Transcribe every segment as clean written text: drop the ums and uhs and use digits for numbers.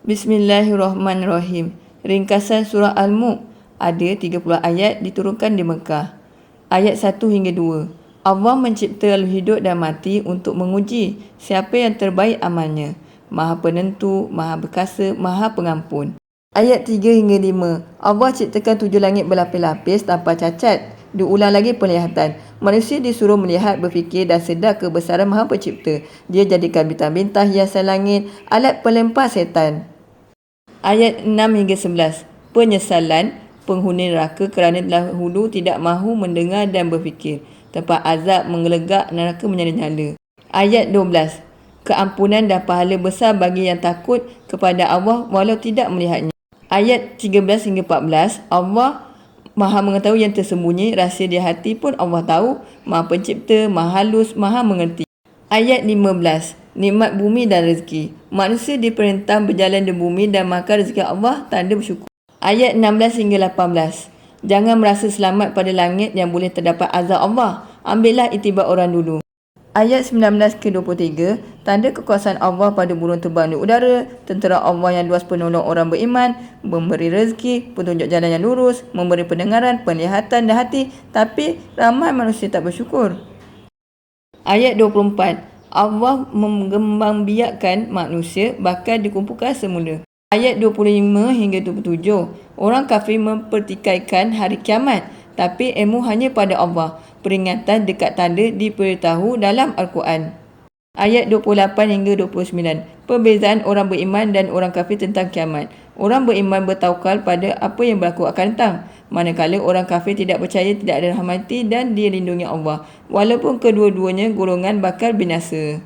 Bismillahirrahmanirrahim. Ringkasan surah Al-Mulk. Ada 30 ayat diturunkan di Mekah. Ayat 1 hingga 2. Allah mencipta hidup dan mati untuk menguji siapa yang terbaik amalnya. Maha penentu, maha berkasa, maha pengampun. Ayat 3 hingga 5. Allah ciptakan 7 langit berlapis-lapis tanpa cacat. Diulang lagi penglihatan. Manusia disuruh melihat, berfikir dan sedar kebesaran Maha Pencipta. Dia jadikan bintang-bintang hiasan langit, alat pelempar setan. Ayat 6 hingga 11. Penyesalan penghuni neraka kerana dahulu tidak mahu mendengar dan berfikir. Tempat azab menggelegak, neraka menyala-nyala. Ayat 12. Keampunan dan pahala besar bagi yang takut kepada Allah walau tidak melihatnya. Ayat 13 hingga 14. Allah Maha mengetahui yang tersembunyi, rahsia di hati pun Allah tahu. Maha Pencipta, Maha halus, Maha mengerti. Ayat 15. Nikmat bumi dan rezeki. Manusia diperintah berjalan di bumi dan makan rezeki Allah, tanda bersyukur. Ayat 16 hingga 18. Jangan merasa selamat pada langit yang boleh terdapat azab Allah. Ambillah iktibar orang dulu. Ayat 19 ke 23. Tanda kekuasaan Allah pada burung terbang di udara, tentera Allah yang luas penolong orang beriman, memberi rezeki, petunjuk jalan yang lurus, memberi pendengaran, penglihatan dan hati, tapi ramai manusia tak bersyukur. Ayat 24. Allah mengembangbiakkan manusia bakal dikumpulkan semula. Ayat 25 hingga 27. Orang kafir mempertikaikan hari kiamat, tapi ilmu hanya pada Allah. Peringatan dekat tanda diberitahu dalam Al-Quran. Ayat 28 hingga 29. Perbezaan orang beriman dan orang kafir tentang kiamat. Orang beriman bertawakal pada apa yang berlaku akan datang. Manakala orang kafir tidak percaya, tidak ada rahmati dan dilindungi Allah. Walaupun kedua-duanya golongan bakal binasa.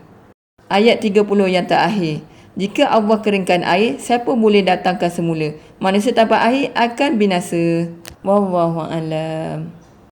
Ayat 30 yang terakhir. Jika Allah keringkan air, siapa boleh datangkan semula? Manusia tanpa air akan binasa. Wallahu a'lam.